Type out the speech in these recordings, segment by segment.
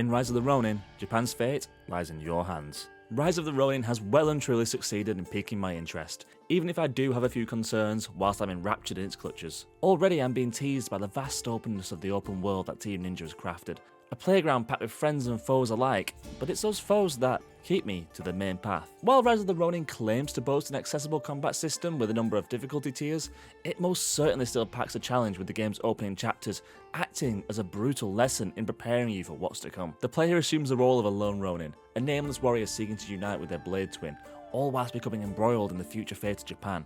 In Rise of the Ronin, Japan's fate lies in your hands. Rise of the Ronin has well and truly succeeded in piquing my interest, even if I do have a few concerns whilst I'm enraptured in its clutches. Already I'm being teased by the vast openness of the open world that Team Ninja has crafted. A playground packed with friends and foes alike, but it's those foes that keep me to the main path. While Rise of the Ronin claims to boast an accessible combat system with a number of difficulty tiers, it most certainly still packs a challenge with the game's opening chapters, acting as a brutal lesson in preparing you for what's to come. The player assumes the role of a lone Ronin, a nameless warrior seeking to unite with their blade twin, all whilst becoming embroiled in the future fate of Japan.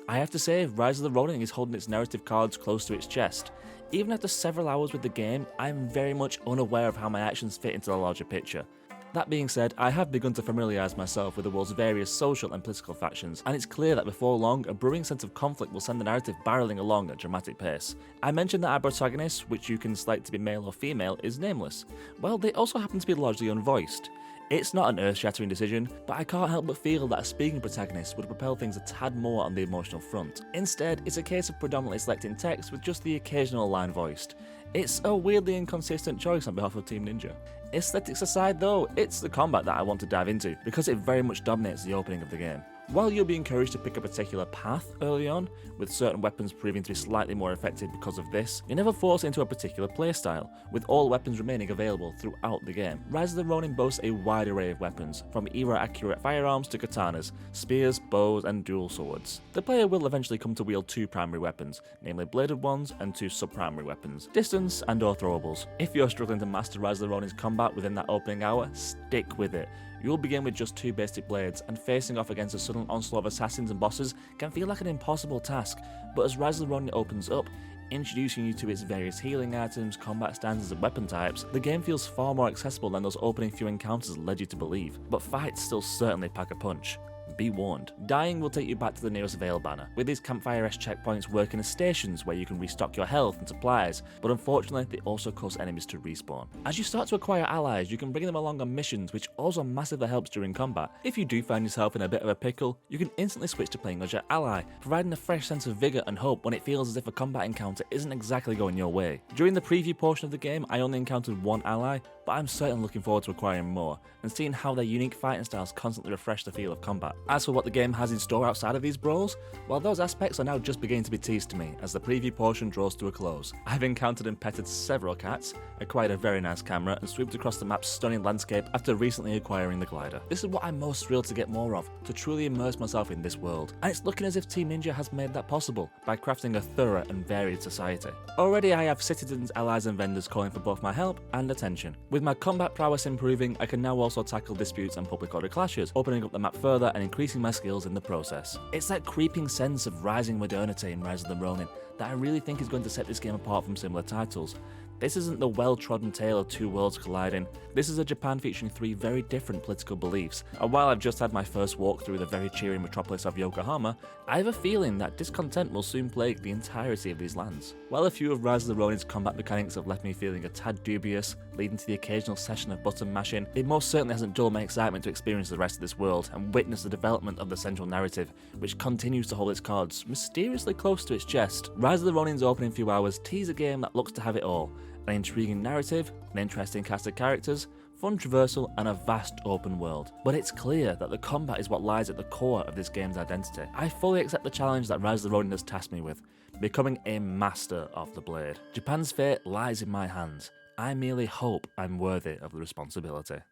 I have to say, Rise of the Ronin is holding its narrative cards close to its chest. Even after several hours with the game, I am very much unaware of how my actions fit into the larger picture. That being said, I have begun to familiarise myself with the world's various social and political factions, and it's clear that before long, a brewing sense of conflict will send the narrative barrelling along at a dramatic pace. I mentioned that our protagonist, which you can select to be male or female, is nameless. Well, they also happen to be largely unvoiced. It's not an earth-shattering decision, but I can't help but feel that a speaking protagonist would propel things a tad more on the emotional front. Instead, it's a case of predominantly selecting text with just the occasional line voiced. It's a weirdly inconsistent choice on behalf of Team Ninja. Aesthetics aside though, it's the combat that I want to dive into, because it very much dominates the opening of the game. While you'll be encouraged to pick a particular path early on, with certain weapons proving to be slightly more effective because of this, you're never forced into a particular playstyle, with all weapons remaining available throughout the game. Rise of the Ronin boasts a wide array of weapons, from era-accurate firearms to katanas, spears, bows and dual swords. The player will eventually come to wield two primary weapons, namely bladed ones and two sub-primary weapons, distance and or throwables. If you're struggling to master Rise of the Ronin's combat within that opening hour, stick with it. You'll begin with just two basic blades, and facing off against a sudden onslaught of assassins and bosses can feel like an impossible task, but as Rise of the Ronin opens up, introducing you to its various healing items, combat stances and weapon types, the game feels far more accessible than those opening few encounters led you to believe. But fights still certainly pack a punch. Be warned. Dying will take you back to the nearest Veil banner, with these campfire-esque checkpoints working as stations where you can restock your health and supplies, but unfortunately they also cause enemies to respawn. As you start to acquire allies, you can bring them along on missions, which also massively helps during combat. If you do find yourself in a bit of a pickle, you can instantly switch to playing as your ally, providing a fresh sense of vigour and hope when it feels as if a combat encounter isn't exactly going your way. During the preview portion of the game, I only encountered one ally, but I'm certainly looking forward to acquiring more, and seeing how their unique fighting styles constantly refresh the feel of combat. As for what the game has in store outside of these brawls, well, those aspects are now just beginning to be teased to me as the preview portion draws to a close. I've encountered and petted several cats, acquired a very nice camera, and swooped across the map's stunning landscape after recently acquiring the glider. This is what I'm most thrilled to get more of, to truly immerse myself in this world, and it's looking as if Team Ninja has made that possible by crafting a thorough and varied society. Already I have citizens, allies and vendors calling for both my help and attention. With my combat prowess improving, I can now also tackle disputes and public order clashes, opening up the map further and increasing my skills in the process. It's that creeping sense of rising modernity in Rise of the Ronin that I really think is going to set this game apart from similar titles. This isn't the well-trodden tale of two worlds colliding. This is a Japan featuring three very different political beliefs, and while I've just had my first walk through the very cheery metropolis of Yokohama, I have a feeling that discontent will soon plague the entirety of these lands. While a few of Rise of the Ronin's combat mechanics have left me feeling a tad dubious, leading to the occasional session of button mashing, it most certainly hasn't dulled my excitement to experience the rest of this world and witness the development of the central narrative, which continues to hold its cards mysteriously close to its chest. Rise of the Ronin's opening few hours tease a game that looks to have it all: an intriguing narrative, an interesting cast of characters, fun traversal and a vast open world. But it's clear that the combat is what lies at the core of this game's identity. I fully accept the challenge that Rise of the Ronin has tasked me with, becoming a master of the blade. Japan's fate lies in my hands. I merely hope I'm worthy of the responsibility.